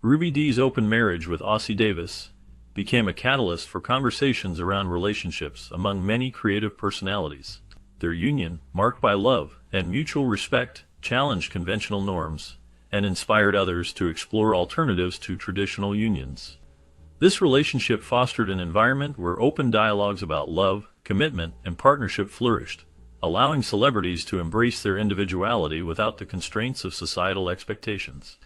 Ruby Dee's open marriage with Ossie Davis became a catalyst for conversations around relationships among many creative personalities. Their union, marked by love and mutual respect, challenged conventional norms and inspired others to explore alternatives to traditional unions. This relationship fostered an environment where open dialogues about love, commitment, and partnership flourished, allowing celebrities to embrace their individuality without the constraints of societal expectations.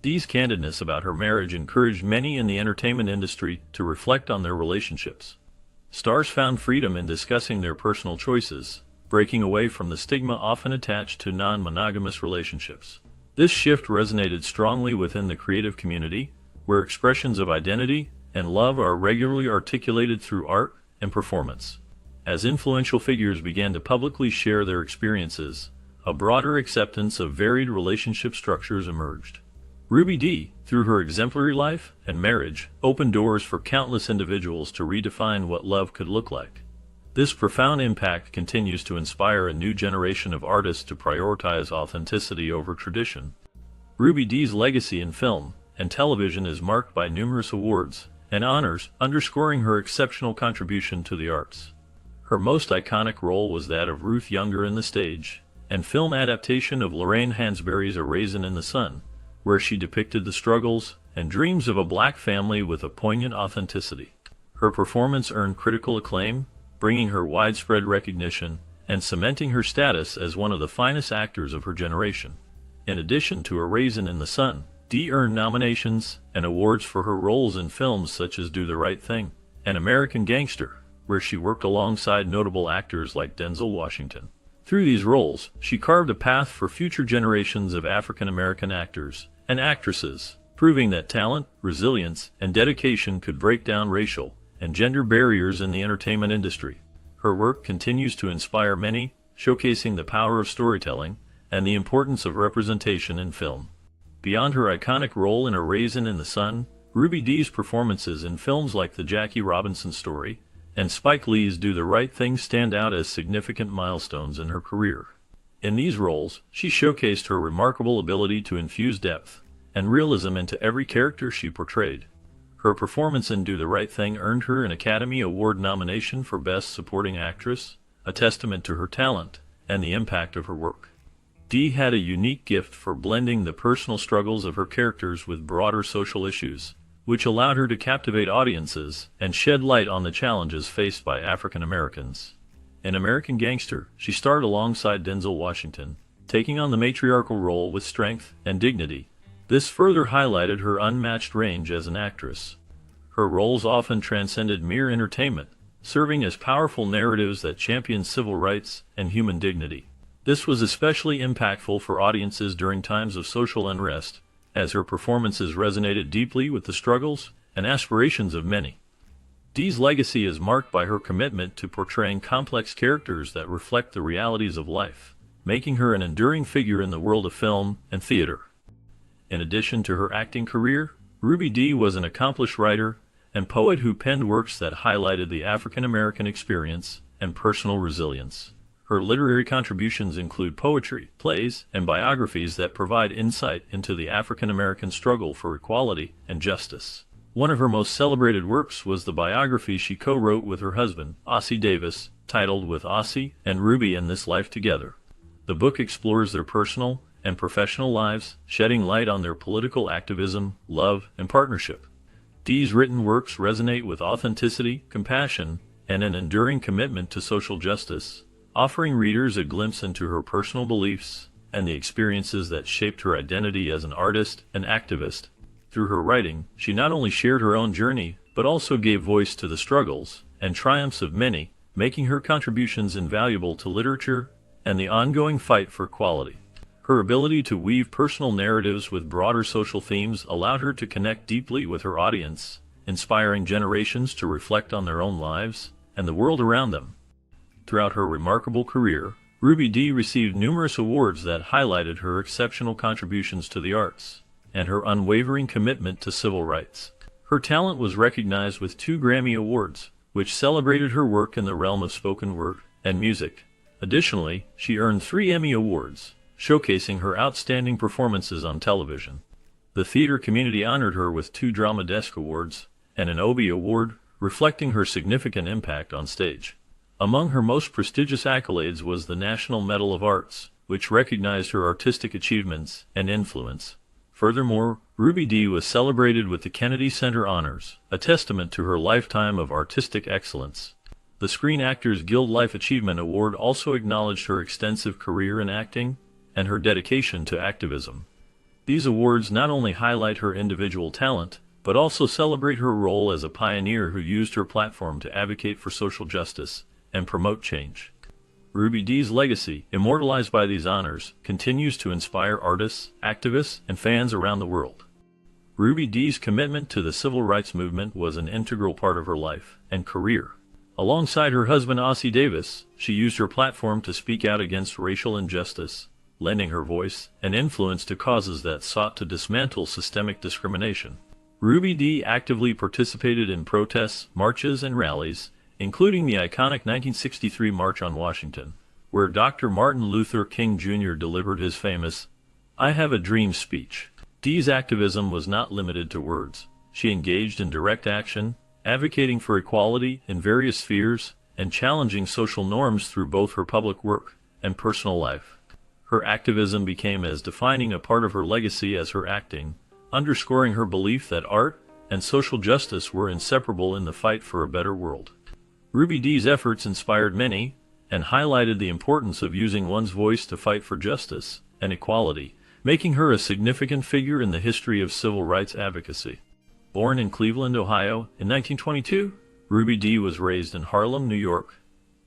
Dee's candidness about her marriage encouraged many in the entertainment industry to reflect on their relationships. Stars found freedom in discussing their personal choices, breaking away from the stigma often attached to non-monogamous relationships. This shift resonated strongly within the creative community, where expressions of identity and love are regularly articulated through art and performance. As influential figures began to publicly share their experiences, a broader acceptance of varied relationship structures emerged. Ruby Dee, through her exemplary life and marriage, opened doors for countless individuals to redefine what love could look like. This profound impact continues to inspire a new generation of artists to prioritize authenticity over tradition. Ruby Dee's legacy in film and television is marked by numerous awards and honors, underscoring her exceptional contribution to the arts. Her most iconic role was that of Ruth Younger in The Stage, and film adaptation of Lorraine Hansberry's A Raisin in the Sun, where she depicted the struggles and dreams of a black family with a poignant authenticity. Her performance earned critical acclaim, bringing her widespread recognition and cementing her status as one of the finest actors of her generation. In addition to A Raisin in the Sun, Dee earned nominations and awards for her roles in films such as Do the Right Thing and American Gangster, where she worked alongside notable actors like Denzel Washington. Through these roles, she carved a path for future generations of African-American actors and actresses, proving that talent, resilience, and dedication could break down racial and gender barriers in the entertainment industry. Her work continues to inspire many, showcasing the power of storytelling and the importance of representation in film. Beyond her iconic role in A Raisin in the Sun, Ruby Dee's performances in films like The Jackie Robinson Story and Spike Lee's Do the Right Thing stand out as significant milestones in her career. In these roles, she showcased her remarkable ability to infuse depth and realism into every character she portrayed. Her performance in Do the Right Thing earned her an Academy Award nomination for Best Supporting Actress, a testament to her talent and the impact of her work. Dee had a unique gift for blending the personal struggles of her characters with broader social issues, which allowed her to captivate audiences and shed light on the challenges faced by African Americans. In American Gangster, she starred alongside Denzel Washington, taking on the matriarchal role with strength and dignity. This further highlighted her unmatched range as an actress. Her roles often transcended mere entertainment, serving as powerful narratives that championed civil rights and human dignity. This was especially impactful for audiences during times of social unrest, as her performances resonated deeply with the struggles and aspirations of many. Dee's legacy is marked by her commitment to portraying complex characters that reflect the realities of life, making her an enduring figure in the world of film and theater. In addition to her acting career, Ruby Dee was an accomplished writer and poet who penned works that highlighted the African American experience and personal resilience. Her literary contributions include poetry, plays, and biographies that provide insight into the African American struggle for equality and justice. One of her most celebrated works was the biography she co-wrote with her husband, Ossie Davis, titled With Ossie and Ruby in This Life Together. The book explores their personal and professional lives, shedding light on their political activism, love, and partnership. Dee's written works resonate with authenticity, compassion, and an enduring commitment to social justice, offering readers a glimpse into her personal beliefs and the experiences that shaped her identity as an artist and activist. Through her writing, she not only shared her own journey, but also gave voice to the struggles and triumphs of many, making her contributions invaluable to literature and the ongoing fight for equality. Her ability to weave personal narratives with broader social themes allowed her to connect deeply with her audience, inspiring generations to reflect on their own lives and the world around them. Throughout her remarkable career, Ruby Dee received numerous awards that highlighted her exceptional contributions to the arts and her unwavering commitment to civil rights. Her talent was recognized with 2 Grammy Awards, which celebrated her work in the realm of spoken word and music. Additionally, she earned 3 Emmy Awards, showcasing her outstanding performances on television. The theater community honored her with 2 Drama Desk Awards and an Obie Award, reflecting her significant impact on stage. Among her most prestigious accolades was the National Medal of Arts, which recognized her artistic achievements and influence. Furthermore, Ruby Dee was celebrated with the Kennedy Center Honors, a testament to her lifetime of artistic excellence. The Screen Actors Guild Life Achievement Award also acknowledged her extensive career in acting and her dedication to activism. These awards not only highlight her individual talent, but also celebrate her role as a pioneer who used her platform to advocate for social justice and promote change. Ruby Dee's legacy, immortalized by these honors, continues to inspire artists, activists, and fans around the world. Ruby Dee's commitment to the civil rights movement was an integral part of her life and career. Alongside her husband Ossie Davis, she used her platform to speak out against racial injustice, lending her voice and influence to causes that sought to dismantle systemic discrimination. Ruby Dee actively participated in protests, marches, and rallies, including the iconic 1963 March on Washington, where Dr. Martin Luther King Jr. delivered his famous "I Have a Dream" speech. Dee's activism was not limited to words. She engaged in direct action, advocating for equality in various spheres and challenging social norms through both her public work and personal life. Her activism became as defining a part of her legacy as her acting, underscoring her belief that art and social justice were inseparable in the fight for a better world. Ruby Dee's efforts inspired many and highlighted the importance of using one's voice to fight for justice and equality, making her a significant figure in the history of civil rights advocacy. Born in Cleveland, Ohio, in 1922, Ruby Dee was raised in Harlem, New York.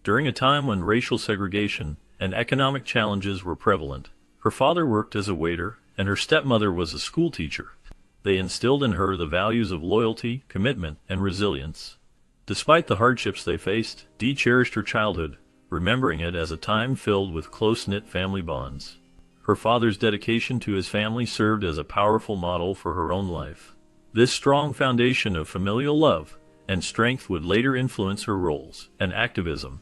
During a time when racial segregation and economic challenges were prevalent, her father worked as a waiter and her stepmother was a schoolteacher. They instilled in her the values of loyalty, commitment, and resilience. Despite the hardships they faced, Dee cherished her childhood, remembering it as a time filled with close-knit family bonds. Her father's dedication to his family served as a powerful model for her own life. This strong foundation of familial love and strength would later influence her roles and activism.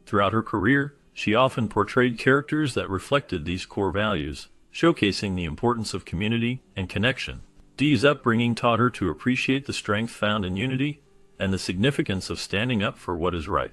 Throughout her career, she often portrayed characters that reflected these core values, showcasing the importance of community and connection. Dee's upbringing taught her to appreciate the strength found in unity and the significance of standing up for what is right.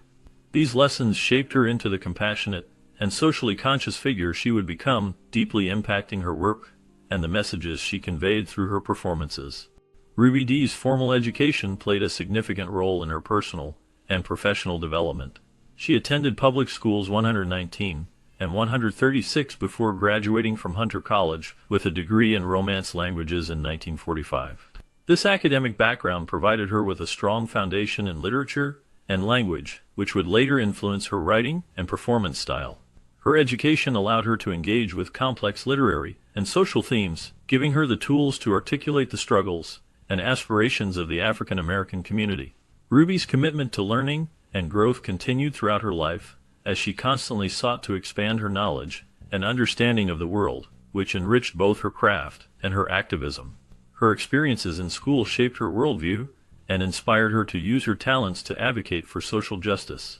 These lessons shaped her into the compassionate and socially conscious figure she would become, deeply impacting her work and the messages she conveyed through her performances. Ruby Dee's formal education played a significant role in her personal and professional development. She attended public schools 119 and 136 before graduating from Hunter College with a degree in Romance languages in 1945. This academic background provided her with a strong foundation in literature and language, which would later influence her writing and performance style. Her education allowed her to engage with complex literary and social themes, giving her the tools to articulate the struggles and aspirations of the African American community. Ruby's commitment to learning and growth continued throughout her life, as she constantly sought to expand her knowledge and understanding of the world, which enriched both her craft and her activism. Her experiences in school shaped her worldview and inspired her to use her talents to advocate for social justice.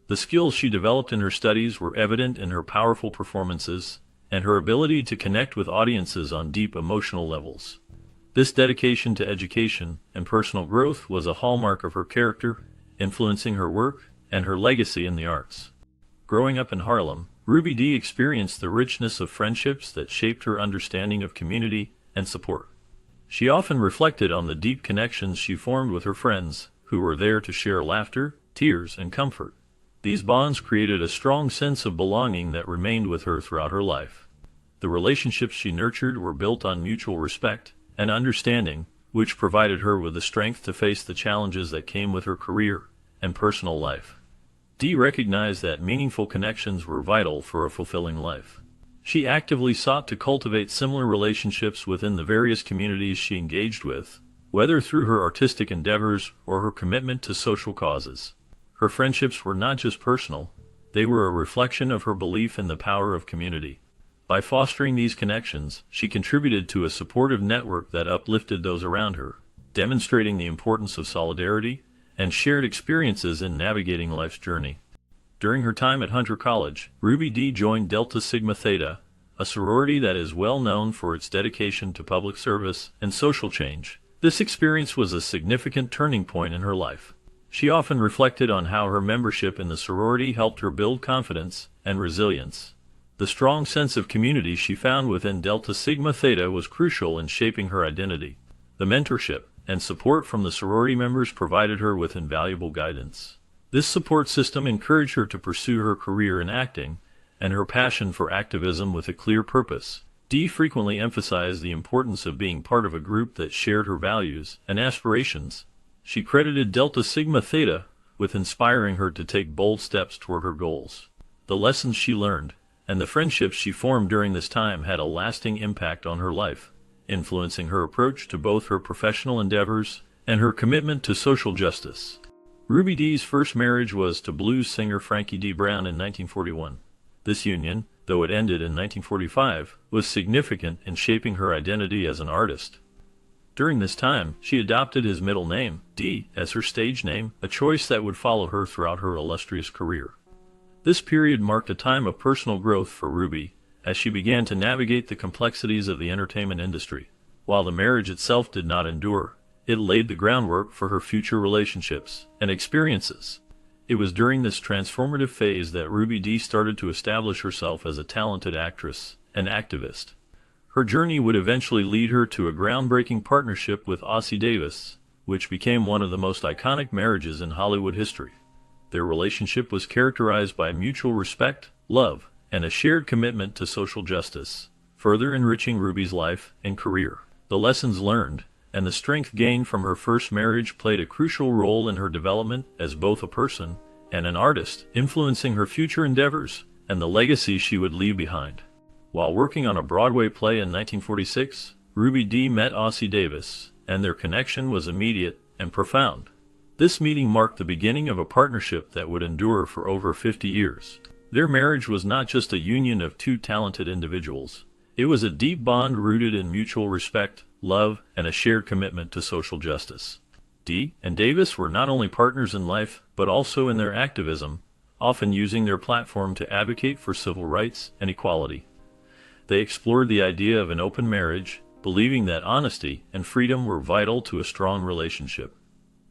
The skills she developed in her studies were evident in her powerful performances and her ability to connect with audiences on deep emotional levels. This dedication to education and personal growth was a hallmark of her character, influencing her work and her legacy in the arts. Growing up in Harlem, Ruby Dee experienced the richness of friendships that shaped her understanding of community and support. She often reflected on the deep connections she formed with her friends, who were there to share laughter, tears, and comfort. These bonds created a strong sense of belonging that remained with her throughout her life. The relationships she nurtured were built on mutual respect and understanding, which provided her with the strength to face the challenges that came with her career and personal life. Dee recognized that meaningful connections were vital for a fulfilling life. She actively sought to cultivate similar relationships within the various communities she engaged with, whether through her artistic endeavors or her commitment to social causes. Her friendships were not just personal, they were a reflection of her belief in the power of community. By fostering these connections, she contributed to a supportive network that uplifted those around her, demonstrating the importance of solidarity and shared experiences in navigating life's journey. During her time at Hunter College, Ruby Dee joined Delta Sigma Theta, a sorority that is well known for its dedication to public service and social change. This experience was a significant turning point in her life. She often reflected on how her membership in the sorority helped her build confidence and resilience. The strong sense of community she found within Delta Sigma Theta was crucial in shaping her identity. The mentorship and support from the sorority members provided her with invaluable guidance. This support system encouraged her to pursue her career in acting and her passion for activism with a clear purpose. Dee frequently emphasized the importance of being part of a group that shared her values and aspirations. She credited Delta Sigma Theta with inspiring her to take bold steps toward her goals. The lessons she learned and the friendships she formed during this time had a lasting impact on her life, influencing her approach to both her professional endeavors and her commitment to social justice. Ruby Dee's first marriage was to blues singer Frankie D. Brown in 1941. This union, though it ended in 1945, was significant in shaping her identity as an artist. During this time, she adopted his middle name, Dee, as her stage name, a choice that would follow her throughout her illustrious career. This period marked a time of personal growth for Ruby, as she began to navigate the complexities of the entertainment industry. While the marriage itself did not endure, it laid the groundwork for her future relationships and experiences. It was during this transformative phase that Ruby Dee started to establish herself as a talented actress and activist. Her journey would eventually lead her to a groundbreaking partnership with Ossie Davis, which became one of the most iconic marriages in Hollywood history. Their relationship was characterized by mutual respect, love, and a shared commitment to social justice, further enriching Ruby's life and career. The lessons learned and the strength gained from her first marriage played a crucial role in her development as both a person and an artist, influencing her future endeavors and the legacy she would leave behind. While working on a Broadway play in 1946, Ruby Dee met Ossie Davis, and their connection was immediate and profound. This meeting marked the beginning of a partnership that would endure for over 50 years. Their marriage was not just a union of two talented individuals. It was a deep bond rooted in mutual respect, love, and a shared commitment to social justice. Dee and Davis were not only partners in life, but also in their activism, often using their platform to advocate for civil rights and equality. They explored the idea of an open marriage, believing that honesty and freedom were vital to a strong relationship.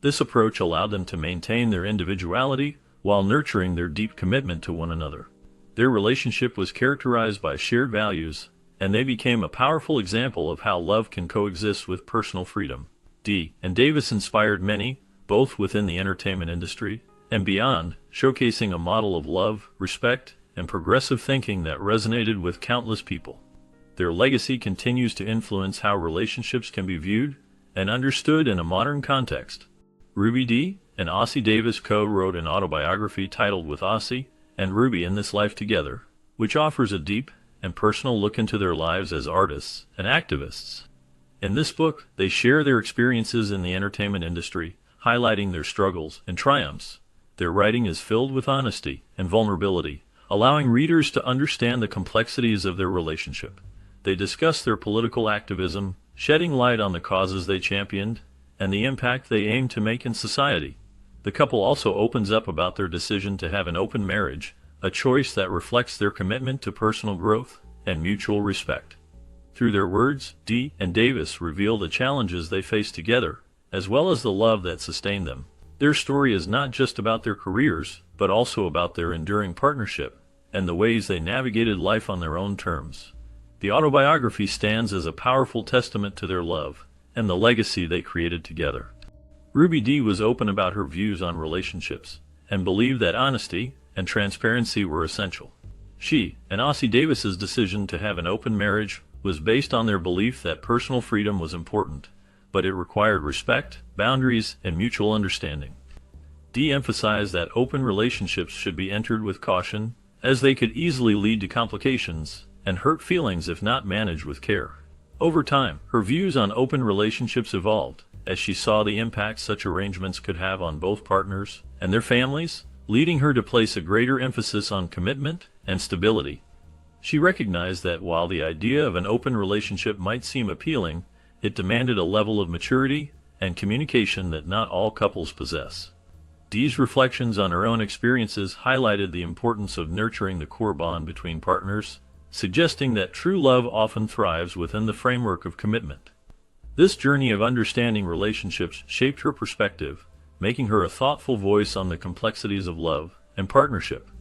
This approach allowed them to maintain their individuality while nurturing their deep commitment to one another. Their relationship was characterized by shared values, and they became a powerful example of how love can coexist with personal freedom. Dee and Davis inspired many, both within the entertainment industry and beyond, showcasing a model of love, respect, and progressive thinking that resonated with countless people. Their legacy continues to influence how relationships can be viewed and understood in a modern context. Ruby Dee and Ossie Davis co-wrote an autobiography titled With Ossie and Ruby in This Life Together, which offers a deep and personal look into their lives as artists and activists. In this book, they share their experiences in the entertainment industry, highlighting their struggles and triumphs. Their writing is filled with honesty and vulnerability, allowing readers to understand the complexities of their relationship. They discuss their political activism, shedding light on the causes they championed and the impact they aim to make in society. The couple also opens up about their decision to have an open marriage, a choice that reflects their commitment to personal growth and mutual respect. Through their words, Dee and Davis reveal the challenges they faced together, as well as the love that sustained them. Their story is not just about their careers, but also about their enduring partnership and the ways they navigated life on their own terms. The autobiography stands as a powerful testament to their love and the legacy they created together. Ruby Dee was open about her views on relationships and believed that honesty and transparency were essential. She and Ossie Davis's decision to have an open marriage was based on their belief that personal freedom was important, but it required respect, boundaries, and mutual understanding. Dee emphasized that open relationships should be entered with caution, as they could easily lead to complications and hurt feelings if not managed with care. Over time, her views on open relationships evolved, as she saw the impact such arrangements could have on both partners and their families, leading her to place a greater emphasis on commitment and stability. She recognized that while the idea of an open relationship might seem appealing, it demanded a level of maturity and communication that not all couples possess. Dee's reflections on her own experiences highlighted the importance of nurturing the core bond between partners suggesting that true love often thrives within the framework of commitment. This journey of understanding relationships shaped her perspective, making her a thoughtful voice on the complexities of love and partnership.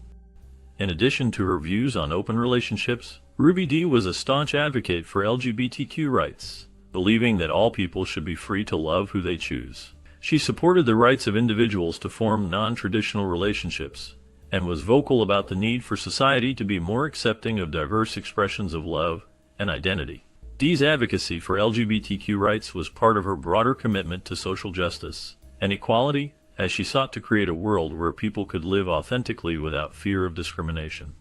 In addition to her views on open relationships, Ruby Dee was a staunch advocate for LGBTQ rights, believing that all people should be free to love who they choose. She supported the rights of individuals to form non-traditional relationships, and was vocal about the need for society to be more accepting of diverse expressions of love and identity. Dee's advocacy for LGBTQ rights was part of her broader commitment to social justice and equality, as she sought to create a world where people could live authentically without fear of discrimination.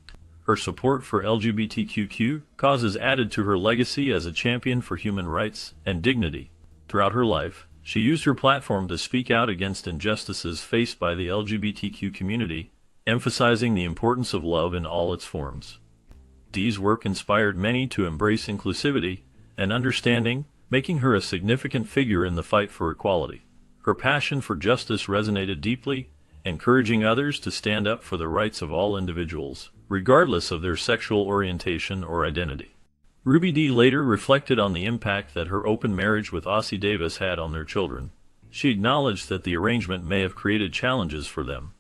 Her support for LGBTQ causes added to her legacy as a champion for human rights and dignity. Throughout her life, she used her platform to speak out against injustices faced by the LGBTQ community, emphasizing the importance of love in all its forms. Dee's work inspired many to embrace inclusivity and understanding, making her a significant figure in the fight for equality. Her passion for justice resonated deeply, encouraging others to stand up for the rights of all individuals, regardless of their sexual orientation or identity. Ruby Dee later reflected on the impact that her open marriage with Ossie Davis had on their children. She acknowledged that the arrangement may have created challenges for them.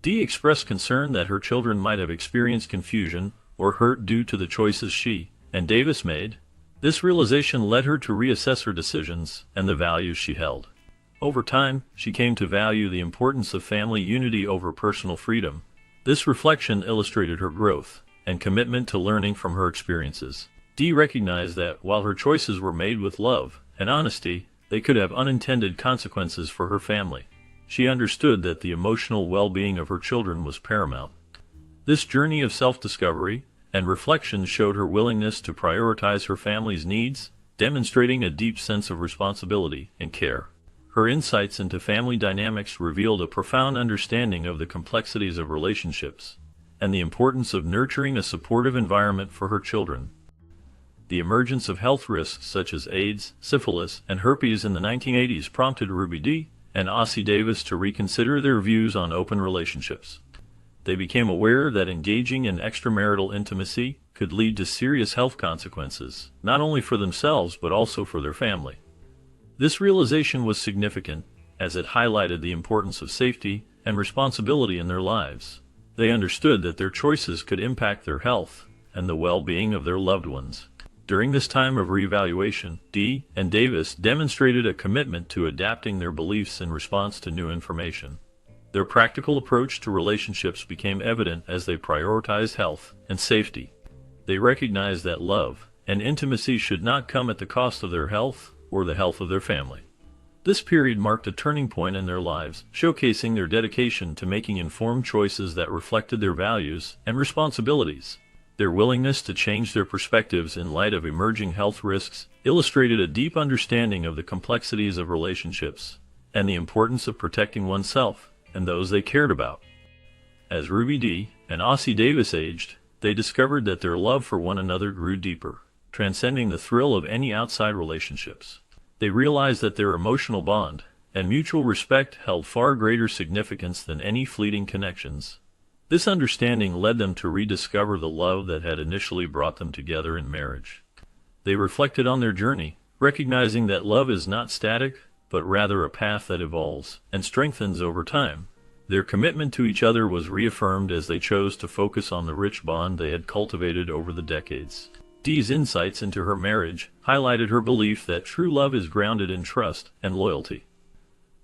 Dee expressed concern that her children might have experienced confusion or hurt due to the choices she and Davis made. This realization led her to reassess her decisions and the values she held. Over time, she came to value the importance of family unity over personal freedom. This reflection illustrated her growth and commitment to learning from her experiences. Dee recognized that, while her choices were made with love and honesty, they could have unintended consequences for her family. She understood that the emotional well-being of her children was paramount. This journey of self-discovery and reflection showed her willingness to prioritize her family's needs, demonstrating a deep sense of responsibility and care. Her insights into family dynamics revealed a profound understanding of the complexities of relationships and the importance of nurturing a supportive environment for her children. The emergence of health risks such as AIDS, syphilis, and herpes in the 1980s prompted Ruby Dee and Ossie Davis to reconsider their views on open relationships. They became aware that engaging in extramarital intimacy could lead to serious health consequences, not only for themselves but also for their family. This realization was significant, as it highlighted the importance of safety and responsibility in their lives. They understood that their choices could impact their health and the well-being of their loved ones. During this time of reevaluation, Dee and Davis demonstrated a commitment to adapting their beliefs in response to new information. Their practical approach to relationships became evident as they prioritized health and safety. They recognized that love and intimacy should not come at the cost of their health or the health of their family. This period marked a turning point in their lives, showcasing their dedication to making informed choices that reflected their values and responsibilities. Their willingness to change their perspectives in light of emerging health risks illustrated a deep understanding of the complexities of relationships and the importance of protecting oneself and those they cared about. As Ruby Dee and Ossie Davis aged, they discovered that their love for one another grew deeper, transcending the thrill of any outside relationships. They realized that their emotional bond and mutual respect held far greater significance than any fleeting connections. This understanding led them to rediscover the love that had initially brought them together in marriage. They reflected on their journey, recognizing that love is not static, but rather a path that evolves and strengthens over time. Their commitment to each other was reaffirmed as they chose to focus on the rich bond they had cultivated over the decades. Dee's insights into her marriage highlighted her belief that true love is grounded in trust and loyalty.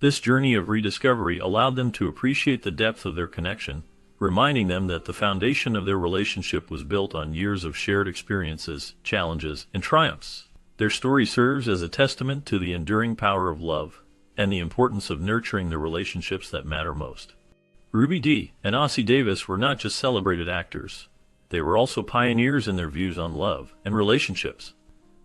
This journey of rediscovery allowed them to appreciate the depth of their connection, reminding them that the foundation of their relationship was built on years of shared experiences, challenges, and triumphs. Their story serves as a testament to the enduring power of love and the importance of nurturing the relationships that matter most. Ruby Dee and Ossie Davis were not just celebrated actors. They were also pioneers in their views on love and relationships.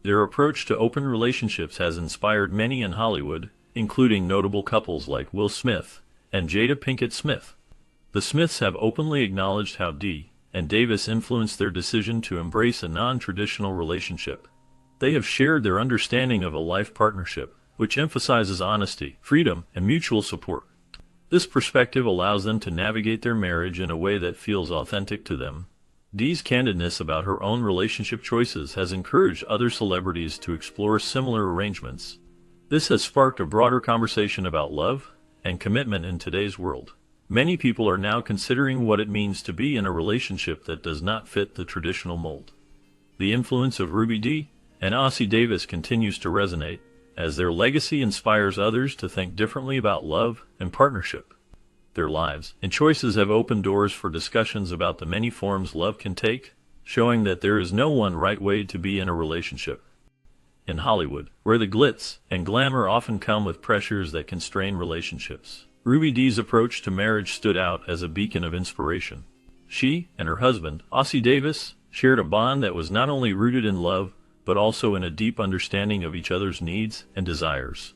Their approach to open relationships has inspired many in Hollywood, including notable couples like Will Smith and Jada Pinkett Smith. The Smiths have openly acknowledged how Dee and Davis influenced their decision to embrace a non-traditional relationship. They have shared their understanding of a life partnership, which emphasizes honesty, freedom, and mutual support. This perspective allows them to navigate their marriage in a way that feels authentic to them. Dee's candidness about her own relationship choices has encouraged other celebrities to explore similar arrangements. This has sparked a broader conversation about love and commitment in today's world. Many people are now considering what it means to be in a relationship that does not fit the traditional mold. The influence of Ruby Dee and Ossie Davis continues to resonate, as their legacy inspires others to think differently about love and partnership. Their lives and choices have opened doors for discussions about the many forms love can take, showing that there is no one right way to be in a relationship. In Hollywood, where the glitz and glamour often come with pressures that constrain relationships, Ruby Dee's approach to marriage stood out as a beacon of inspiration. She and her husband, Ossie Davis, shared a bond that was not only rooted in love, but also in a deep understanding of each other's needs and desires.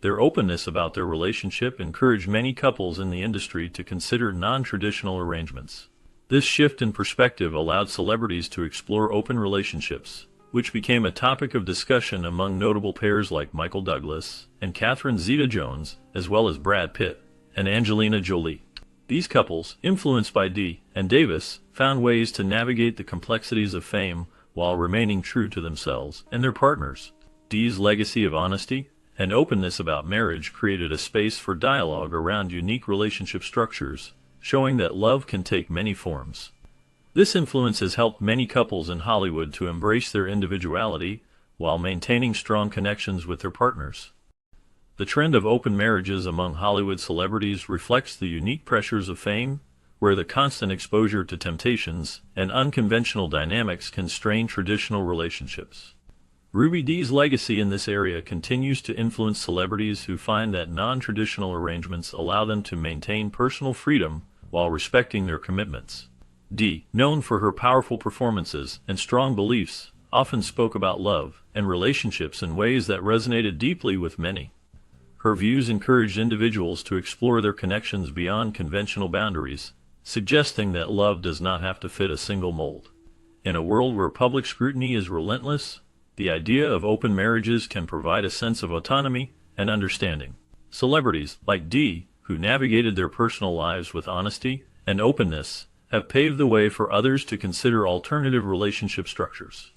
Their openness about their relationship encouraged many couples in the industry to consider non-traditional arrangements. This shift in perspective allowed celebrities to explore open relationships, which became a topic of discussion among notable pairs like Michael Douglas and Catherine Zeta-Jones, as well as Brad Pitt and Angelina Jolie. These couples, influenced by Dee and Davis, found ways to navigate the complexities of fame while remaining true to themselves and their partners. Dee's legacy of honesty and openness about marriage created a space for dialogue around unique relationship structures, showing that love can take many forms. This influence has helped many couples in Hollywood to embrace their individuality while maintaining strong connections with their partners. The trend of open marriages among Hollywood celebrities reflects the unique pressures of fame, where the constant exposure to temptations and unconventional dynamics can strain traditional relationships. Ruby Dee's legacy in this area continues to influence celebrities who find that non-traditional arrangements allow them to maintain personal freedom while respecting their commitments. Dee, known for her powerful performances and strong beliefs, often spoke about love and relationships in ways that resonated deeply with many. Her views encouraged individuals to explore their connections beyond conventional boundaries, suggesting that love does not have to fit a single mold. In a world where public scrutiny is relentless, the idea of open marriages can provide a sense of autonomy and understanding. Celebrities like Dee, who navigated their personal lives with honesty and openness, have paved the way for others to consider alternative relationship structures.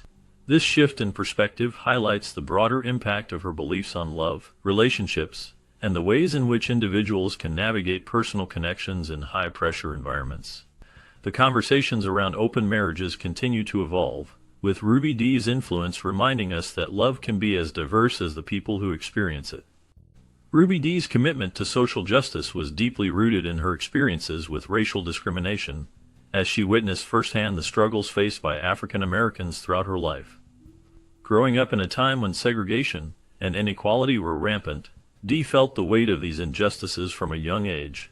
This shift in perspective highlights the broader impact of her beliefs on love, relationships, and the ways in which individuals can navigate personal connections in high-pressure environments. The conversations around open marriages continue to evolve, with Ruby Dee's influence reminding us that love can be as diverse as the people who experience it. Ruby Dee's commitment to social justice was deeply rooted in her experiences with racial discrimination, as she witnessed firsthand the struggles faced by African Americans throughout her life. Growing up in a time when segregation and inequality were rampant, Dee felt the weight of these injustices from a young age.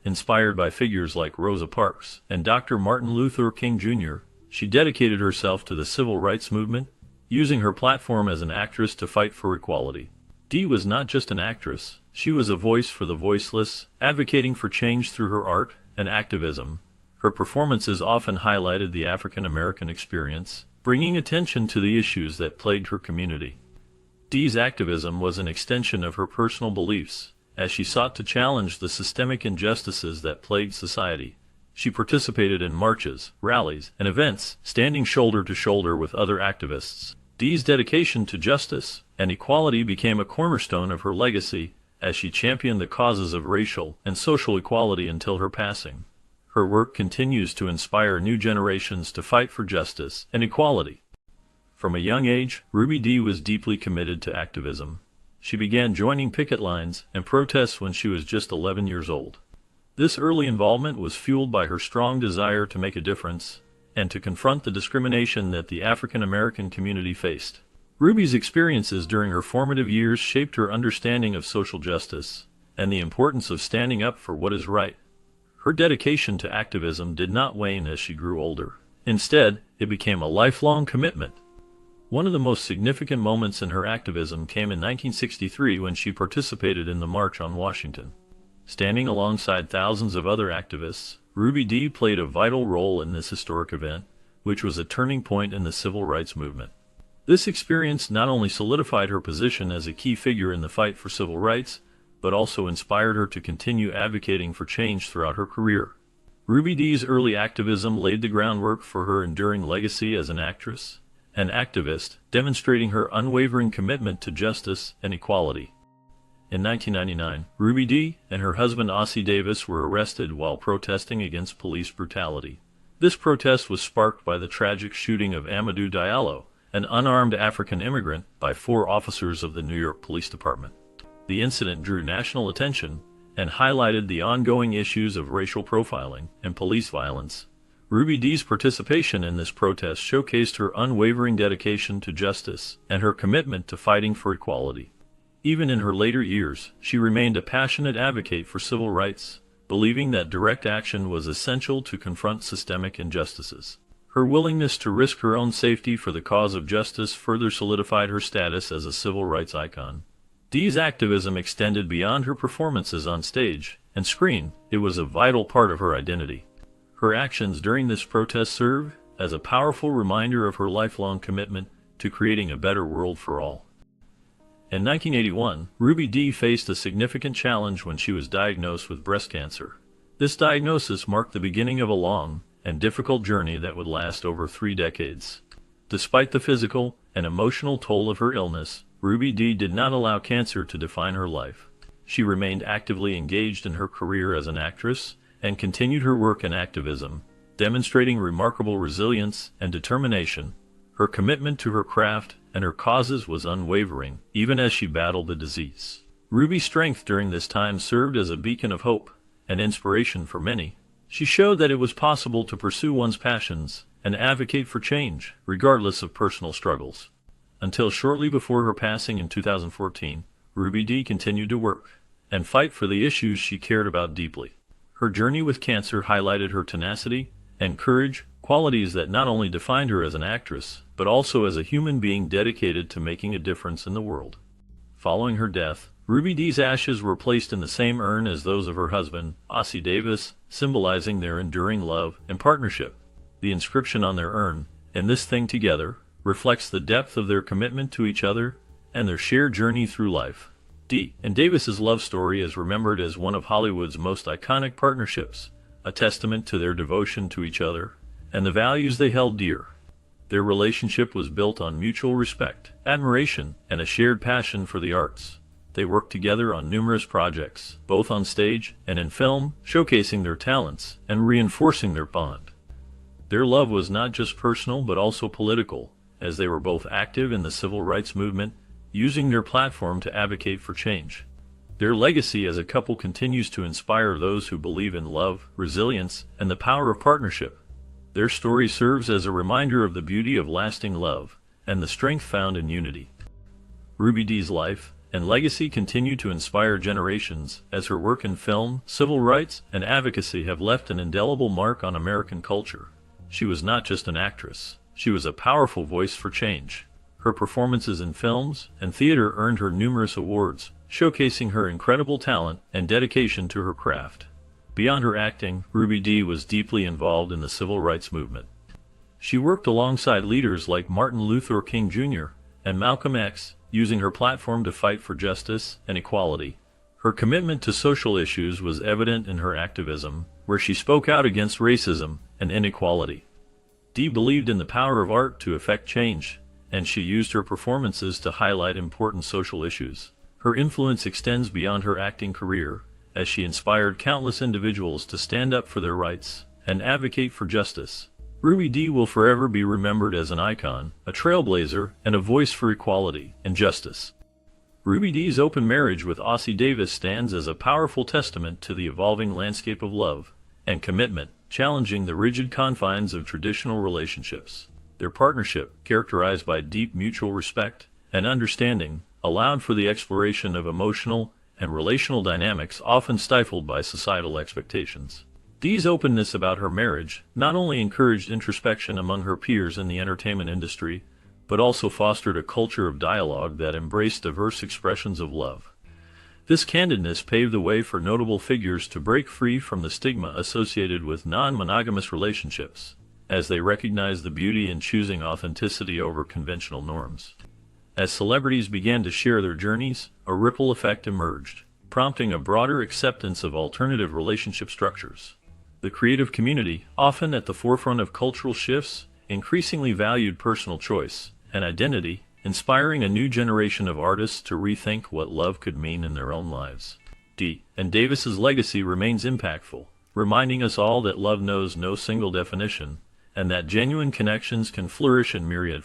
Inspired by figures like Rosa Parks and Dr. Martin Luther King Jr., she dedicated herself to the civil rights movement, using her platform as an actress to fight for equality. Dee was not just an actress, she was a voice for the voiceless, advocating for change through her art and activism. Her performances often highlighted the African American experience, bringing attention to the issues that plagued her community. Dee's activism was an extension of her personal beliefs, as she sought to challenge the systemic injustices that plagued society. She participated in marches, rallies, and events, standing shoulder to shoulder with other activists. Dee's dedication to justice and equality became a cornerstone of her legacy, as she championed the causes of racial and social equality until her passing. Her work continues to inspire new generations to fight for justice and equality. From a young age, Ruby Dee was deeply committed to activism. She began joining picket lines and protests when she was just 11 years old. This early involvement was fueled by her strong desire to make a difference and to confront the discrimination that the African American community faced. Ruby's experiences during her formative years shaped her understanding of social justice and the importance of standing up for what is right. Her dedication to activism did not wane as she grew older. Instead, it became a lifelong commitment. One of the most significant moments in her activism came in 1963 when she participated in the March on Washington. Standing alongside thousands of other activists, Ruby Dee played a vital role in this historic event, which was a turning point in the civil rights movement. This experience not only solidified her position as a key figure in the fight for civil rights, but also inspired her to continue advocating for change throughout her career. Ruby Dee's early activism laid the groundwork for her enduring legacy as an actress and activist, demonstrating her unwavering commitment to justice and equality. In 1999, Ruby Dee and her husband Ossie Davis were arrested while protesting against police brutality. This protest was sparked by the tragic shooting of Amadou Diallo, an unarmed African immigrant, by 4 officers of the New York Police Department. The incident drew national attention and highlighted the ongoing issues of racial profiling and police violence. Ruby Dee's participation in this protest showcased her unwavering dedication to justice and her commitment to fighting for equality. Even in her later years, she remained a passionate advocate for civil rights, believing that direct action was essential to confront systemic injustices. Her willingness to risk her own safety for the cause of justice further solidified her status as a civil rights icon. Dee's activism extended beyond her performances on stage and screen. It was a vital part of her identity. Her actions during this protest serve as a powerful reminder of her lifelong commitment to creating a better world for all. In 1981, Ruby Dee faced a significant challenge when she was diagnosed with breast cancer. This diagnosis marked the beginning of a long and difficult journey that would last over 3 decades. Despite the physical and emotional toll of her illness, Ruby Dee did not allow cancer to define her life. She remained actively engaged in her career as an actress and continued her work in activism, demonstrating remarkable resilience and determination. Her commitment to her craft and her causes was unwavering, even as she battled the disease. Ruby's strength during this time served as a beacon of hope and inspiration for many. She showed that it was possible to pursue one's passions and advocate for change, regardless of personal struggles. Until shortly before her passing in 2014, Ruby Dee continued to work and fight for the issues she cared about deeply. Her journey with cancer highlighted her tenacity and courage, qualities that not only defined her as an actress, but also as a human being dedicated to making a difference in the world. Following her death, Ruby Dee's ashes were placed in the same urn as those of her husband, Ossie Davis, symbolizing their enduring love and partnership. The inscription on their urn, "In this thing together," reflects the depth of their commitment to each other and their shared journey through life. Dee and Davis's love story is remembered as one of Hollywood's most iconic partnerships, a testament to their devotion to each other and the values they held dear. Their relationship was built on mutual respect, admiration, and a shared passion for the arts. They worked together on numerous projects, both on stage and in film, showcasing their talents and reinforcing their bond. Their love was not just personal but also political, as they were both active in the civil rights movement, using their platform to advocate for change. Their legacy as a couple continues to inspire those who believe in love, resilience, and the power of partnership. Their story serves as a reminder of the beauty of lasting love and the strength found in unity. Ruby Dee's life and legacy continue to inspire generations, as her work in film, civil rights, and advocacy have left an indelible mark on American culture. She was not just an actress, she was a powerful voice for change. Her performances in films and theater earned her numerous awards, showcasing her incredible talent and dedication to her craft. Beyond her acting, Ruby Dee was deeply involved in the civil rights movement. She worked alongside leaders like Martin Luther King Jr. and Malcolm X, using her platform to fight for justice and equality. Her commitment to social issues was evident in her activism, where she spoke out against racism and inequality. Dee believed in the power of art to effect change, and she used her performances to highlight important social issues. Her influence extends beyond her acting career, as she inspired countless individuals to stand up for their rights and advocate for justice. Ruby Dee will forever be remembered as an icon, a trailblazer, and a voice for equality and justice. Ruby Dee's open marriage with Ossie Davis stands as a powerful testament to the evolving landscape of love and commitment, challenging the rigid confines of traditional relationships. Their partnership, characterized by deep mutual respect and understanding, allowed for the exploration of emotional and relational dynamics often stifled by societal expectations. Dee's openness about her marriage not only encouraged introspection among her peers in the entertainment industry, but also fostered a culture of dialogue that embraced diverse expressions of love. This candidness paved the way for notable figures to break free from the stigma associated with non-monogamous relationships, as they recognized the beauty in choosing authenticity over conventional norms. As celebrities began to share their journeys, a ripple effect emerged, prompting a broader acceptance of alternative relationship structures. The creative community, often at the forefront of cultural shifts, increasingly valued personal choice and identity, inspiring a new generation of artists to rethink what love could mean in their own lives. And Davis's legacy remains impactful, reminding us all that love knows no single definition, and that genuine connections can flourish in myriad